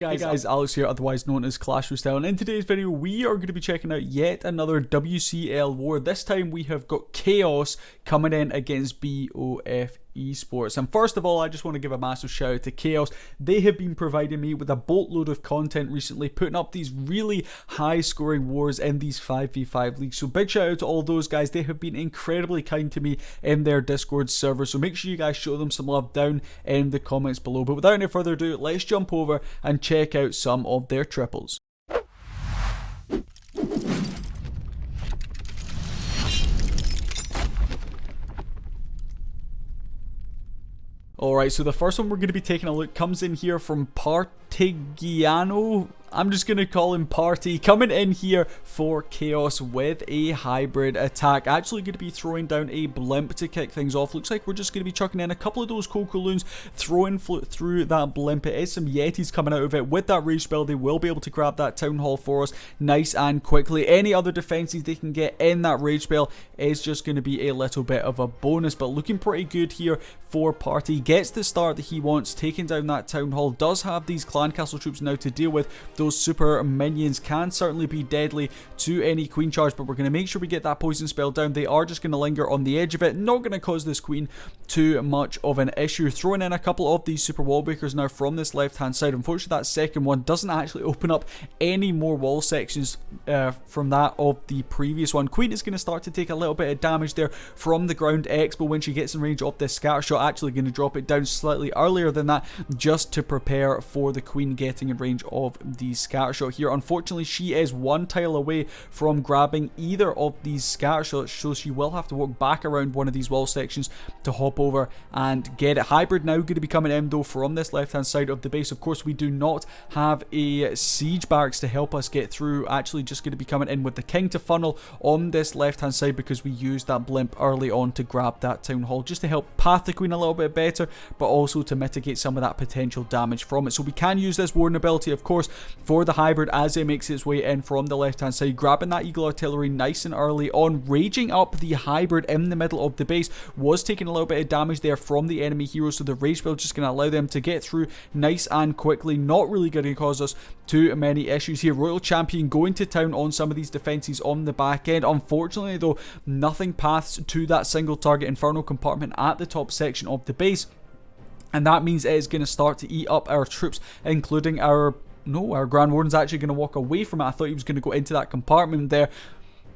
Guys, Alex here, otherwise known as Clash Royale, and in today's video we are going to be checking out yet another WCL war. This time we have got Chaos coming in against BOF Esports. And first of all, I just want to give a massive shout out to Chaos. They have been providing me with a boatload of content recently, putting up these really high scoring wars in these 5v5 leagues. So big shout out to all those guys. They have been incredibly kind to me in their Discord server, so make sure you guys show them some love down in the comments below. But without any further ado, let's jump over and check out some of their triples. Alright, so the first one we're going to be taking a look comes in here from Partigiano. I'm just going to call him Party, coming in here for Chaos with a hybrid attack. Actually going to be throwing down a blimp to kick things off. Looks like we're just going to be chucking in a couple of those Coco-Loons, throwing through that blimp. It is some Yetis coming out of it. With that rage spell, they will be able to grab that Town Hall for us nice and quickly. Any other defenses they can get in that rage spell is just going to be a little bit of a bonus, but looking pretty good here for Party. Gets the start that he wants, taking down that Town Hall. Does have these clan castle troops now to deal with. Those super minions can certainly be deadly to any queen charge, but we're going to make sure we get that poison spell down. They are just going to linger on the edge of it, not going to cause this queen too much of an issue. Throwing in a couple of these super wall breakers now from this left hand side. Unfortunately, that second one doesn't actually open up any more wall sections from that of the previous one. Queen is going to start to take a little bit of damage there from the ground X, but when she gets in range of this scatter shot, actually going to drop it down slightly earlier than that, just to prepare for the queen getting in range of the scatter shot here. Unfortunately, she is one tile away from grabbing either of these scatter shots, so she will have to walk back around one of these wall sections to hop over and get it. Hybrid now going to be coming in though from this left hand side of the base. Of course, we do not have a siege barracks to help us get through. Actually just going to be coming in with the king to funnel on this left hand side, because we used that blimp early on to grab that town hall, just to help path the queen a little bit better, but also to mitigate some of that potential damage from it. So we can use this warden ability, of course, for the hybrid as it makes its way in from the left hand side, grabbing that eagle artillery nice and early on, raging up the hybrid in the middle of the base. Was taking a little bit of damage there from the enemy heroes, so the rage spell just going to allow them to get through nice and quickly. Not really going to cause us too many issues here. Royal Champion going to town on some of these defenses on the back end. Unfortunately though, nothing paths to that single target Inferno compartment at the top section of the base, and that means it is going to start to eat up our troops, including our Grand Warden's actually going to walk away from it. I thought he was going to go into that compartment there.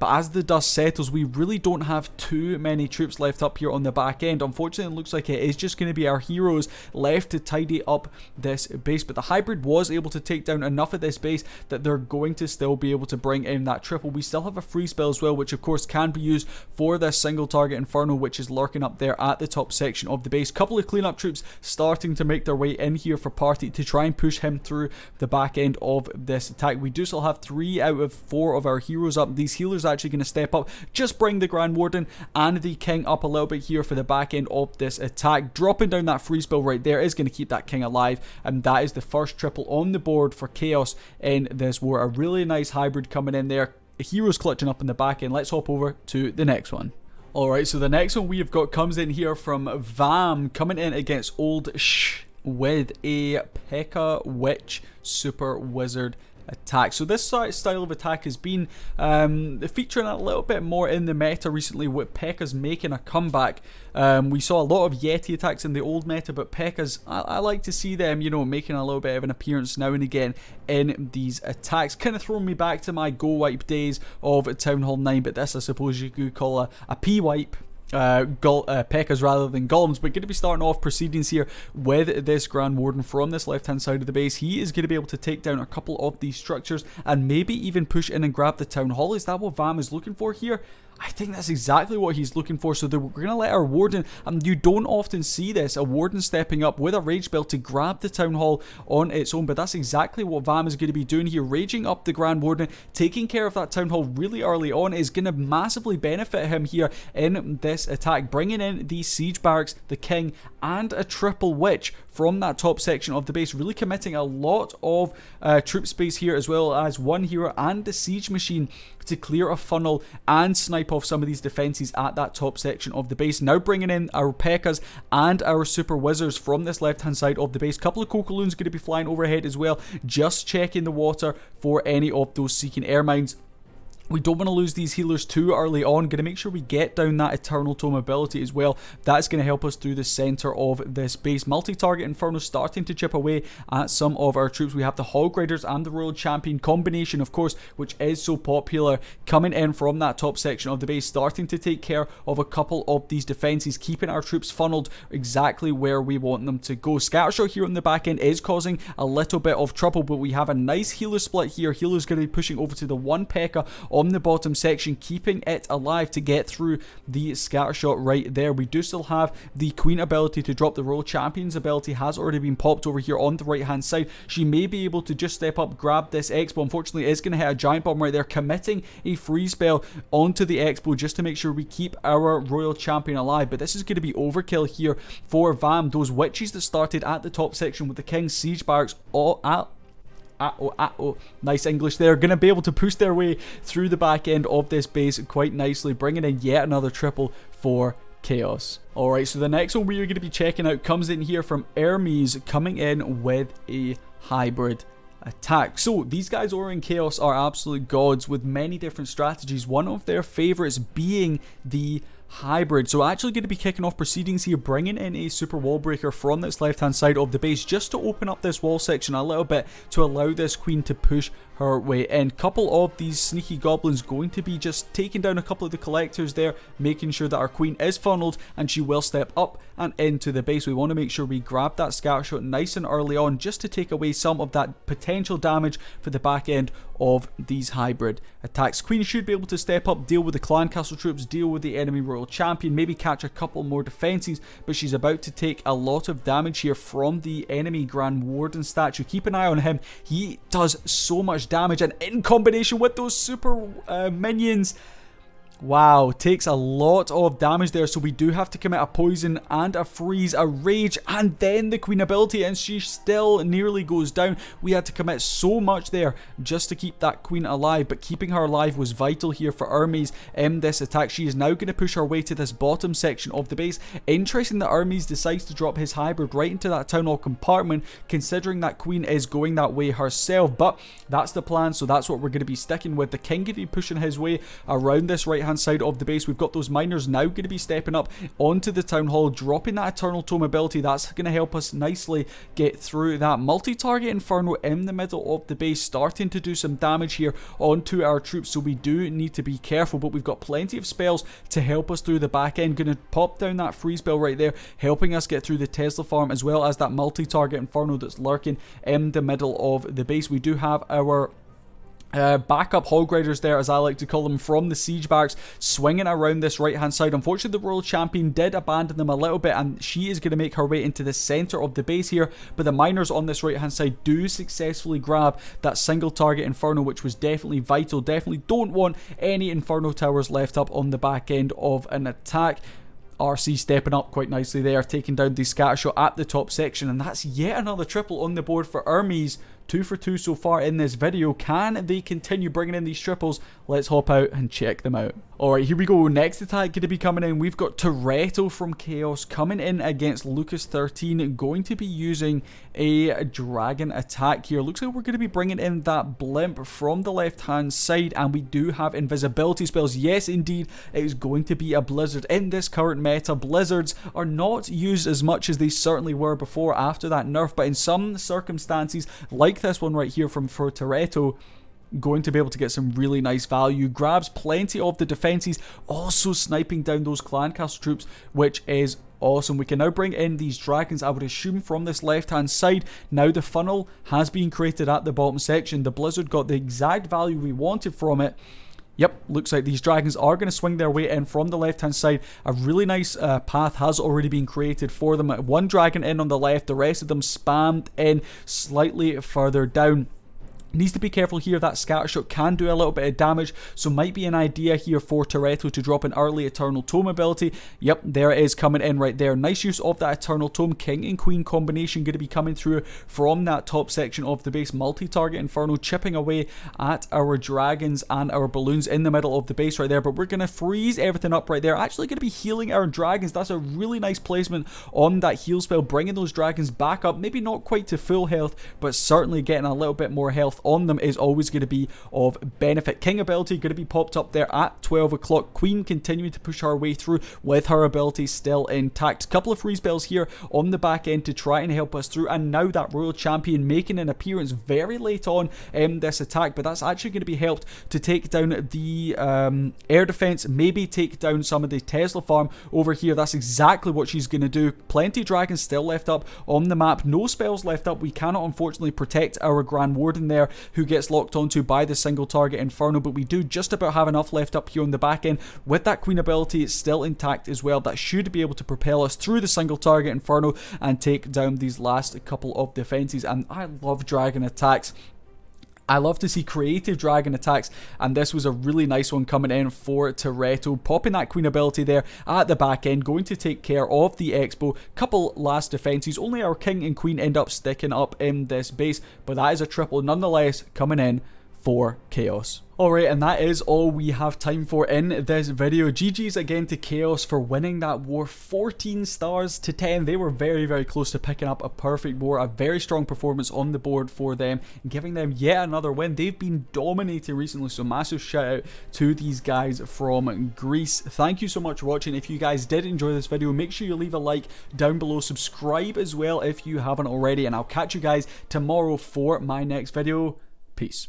But as the dust settles, we really don't have too many troops left up here on the back end. Unfortunately, it looks like it is just going to be our heroes left to tidy up this base. But the hybrid was able to take down enough of this base that they're going to still be able to bring in that triple. We still have a free spell as well, which of course can be used for this single target Inferno, which is lurking up there at the top section of the base. Couple of cleanup troops starting to make their way in here for Party to try and push him through the back end of this attack. We do still have 3 out of 4 of our heroes up. These healers actually going to step up, just bring the Grand Warden and the King up a little bit here for the back end of this attack. Dropping down that free spell right there is going to keep that King alive, and that is the first triple on the board for Chaos in this war. A really nice hybrid coming in there. Heroes clutching up in the back end. Let's hop over to the next one. Alright, so the next one we have got comes in here from Vam, coming in against Old Shh with a P.E.K.K.A. Witch Super Wizard attack. So this style of attack has been featuring a little bit more in the meta recently, with P.E.K.K.A's making a comeback. We saw a lot of Yeti attacks in the old meta, but P.E.K.K.A's, I like to see them, you know, making a little bit of an appearance now and again in these attacks. Kind of throwing me back to my Go Wipe days of Town Hall 9, but this I suppose you could call a P-Wipe. P.E.K.K.A's rather than golems. But going to be starting off proceedings here with this Grand Warden from this left hand side of the base. He is going to be able to take down a couple of these structures and maybe even push in and grab the Town Hall. Is that what Vam is looking for here? I think that's exactly what he's looking for. So we're going to let our Warden, and you don't often see this, a Warden stepping up with a rage spell to grab the Town Hall on its own, but that's exactly what Vam is going to be doing here. Raging up the Grand Warden, taking care of that Town Hall really early on is going to massively benefit him here in this attack, bringing in the Siege Barracks, the King, and a triple Witch from that top section of the base, really committing a lot of troop space here, as well as one hero and the Siege Machine to clear a funnel and snipe snipe off some of these defenses at that top section of the base. Now bringing in our P.E.K.K.A.s and our Super Wizards from this left-hand side of the base. Couple of Kokoloons going to be flying overhead as well, just checking the water for any of those Seeking Air Mines. We don't want to lose these healers too early on. Going to make sure we get down that Eternal Tome ability as well. That's going to help us through the center of this base. Multi-target Inferno starting to chip away at some of our troops. We have the Hog Raiders and the Royal Champion combination, of course, which is so popular, coming in from that top section of the base, starting to take care of a couple of these defenses, keeping our troops funneled exactly where we want them to go. Scattershot here on the back end is causing a little bit of trouble, but we have a nice healer split here. Healer's going to be pushing over to the one P.E.K.K.A. on the bottom section, keeping it alive to get through the Scattershot right there. We do still have the Queen ability to drop. The Royal Champion's ability has already been popped over here on the right hand side. She may be able to just step up, grab this Expo. Unfortunately, it's going to hit a giant bomb right there, committing a freeze spell onto the Expo just to make sure we keep our Royal Champion alive. But this is going to be overkill here for VAM. Those witches that started at the top section with the King's Siege Barracks all at nice English there, going to be able to push their way through the back end of this base quite nicely, bringing in yet another triple for Chaos. Alright, so the next one we're going to be checking out comes in here from Hermes, coming in with a hybrid attack. So these guys over in Chaos are absolute gods with many different strategies, one of their favorites being the hybrid. So actually going to be kicking off proceedings here, bringing in a super wall breaker from this left hand side of the base just to open up this wall section a little bit to allow this queen to push her way in. Couple of these sneaky goblins going to be just taking down a couple of the collectors there, making sure that our queen is funneled and she will step up and into the base. We want to make sure we grab that scattershot nice and early on just to take away some of that potential damage for the back end of these hybrid attacks. Queen should be able to step up, deal with the clan castle troops, deal with the enemy Royal Champion, maybe catch a couple more defenses, but she's about to take a lot of damage here from the enemy Grand Warden statue. Keep an eye on him. He does so much damage, and in combination with those super minions, wow, takes a lot of damage there. So we do have to commit a poison and a freeze, a rage, and then the queen ability, and she still nearly goes down. We had to commit so much there just to keep that queen alive, but keeping her alive was vital here for Hermes in this attack. She is now going to push her way to this bottom section of the base. Interesting that Hermes decides to drop his hybrid right into that town hall compartment, considering that queen is going that way herself, but that's the plan, so that's what we're going to be sticking with. The king going to be pushing his way around this right hand side of the base. We've got those miners now going to be stepping up onto the town hall, dropping that Eternal Tome ability. That's going to help us nicely get through that. Multi-target Inferno in the middle of the base, starting to do some damage here onto our troops, so we do need to be careful, but we've got plenty of spells to help us through the back end. Going to pop down that freeze spell right there, helping us get through the Tesla farm, as well as that multi-target Inferno that's lurking in the middle of the base. We do have our backup Hog Raiders there, as I like to call them, from the Siege Barracks, swinging around this right hand side. Unfortunately, the Royal Champion did abandon them a little bit, and she is going to make her way into the center of the base here, but the miners on this right hand side do successfully grab that single target Inferno, which was definitely vital. Definitely don't want any Inferno towers left up on the back end of an attack. RC stepping up quite nicely there, taking down the scattershot at the top section, and that's yet another triple on the board for Hermes. 2 for 2 so far in this video. Can they continue bringing in these triples? Let's hop out and check them out. Alright, here we go. Next attack going to be coming in. We've got Toretto from Chaos coming in against Lucas 13, going to be using a dragon attack here. Looks like we're going to be bringing in that blimp from the left hand side, and we do have invisibility spells. Yes, indeed, it is going to be a blizzard. In this current meta, blizzards are not used as much as they certainly were before after that nerf, but in some circumstances, like this one right here for Toretto, going to be able to get some really nice value. Grabs plenty of the defenses, also sniping down those clan castle troops, which is awesome. We can now bring in these dragons, I would assume, from this left hand side. Now the funnel has been created at the bottom section. The blizzard got the exact value we wanted from it. Yep, looks like these dragons are going to swing their way in from the left hand side. A really nice path has already been created for them. One dragon in on the left, the rest of them spammed in slightly further down. Needs to be careful here, that scatter shot can do a little bit of damage, so might be an idea here for Toretto to drop an early Eternal Tome ability. Yep, there it is coming in right there. Nice use of that Eternal Tome. King and Queen combination going to be coming through from that top section of the base. Multi-target Inferno chipping away at our dragons and our balloons in the middle of the base right there, but we're going to freeze everything up right there. Actually going to be healing our dragons. That's a really nice placement on that heal spell, bringing those dragons back up. Maybe not quite to full health, but certainly getting a little bit more health on them is always going to be of benefit. King ability going to be popped up there at 12 o'clock. Queen continuing to push her way through with her ability still intact. Couple of free spells here on the back end to try and help us through, and now that Royal Champion making an appearance very late on in this attack, but that's actually going to be helped to take down the air defense, maybe take down some of the Tesla farm over here. That's exactly what she's going to do. Plenty of dragons still left up on the map, no spells left up. We cannot unfortunately protect our Grand Warden there, who gets locked onto by the single target Inferno, but we do just about have enough left up here on the back end with that Queen ability still intact as well. That should be able to propel us through the single target Inferno and take down these last couple of defenses. And I love dragon attacks. I love to see creative dragon attacks, and this was a really nice one coming in for Toretto, popping that Queen ability there at the back end, going to take care of the Expo. Couple last defenses, only our King and Queen end up sticking up in this base, but that is a triple nonetheless coming in for Chaos. Alright, and that is all we have time for in this video. GG's again to Chaos for winning that war, 14 stars to 10. They were very, very close to picking up a perfect war. A very strong performance on the board for them, giving them yet another win. They've been dominating recently, so massive shout out to these guys from Greece. Thank you so much for watching. If you guys did enjoy this video, make sure you leave a like down below. Subscribe as well if you haven't already, and I'll catch you guys tomorrow for my next video. Peace.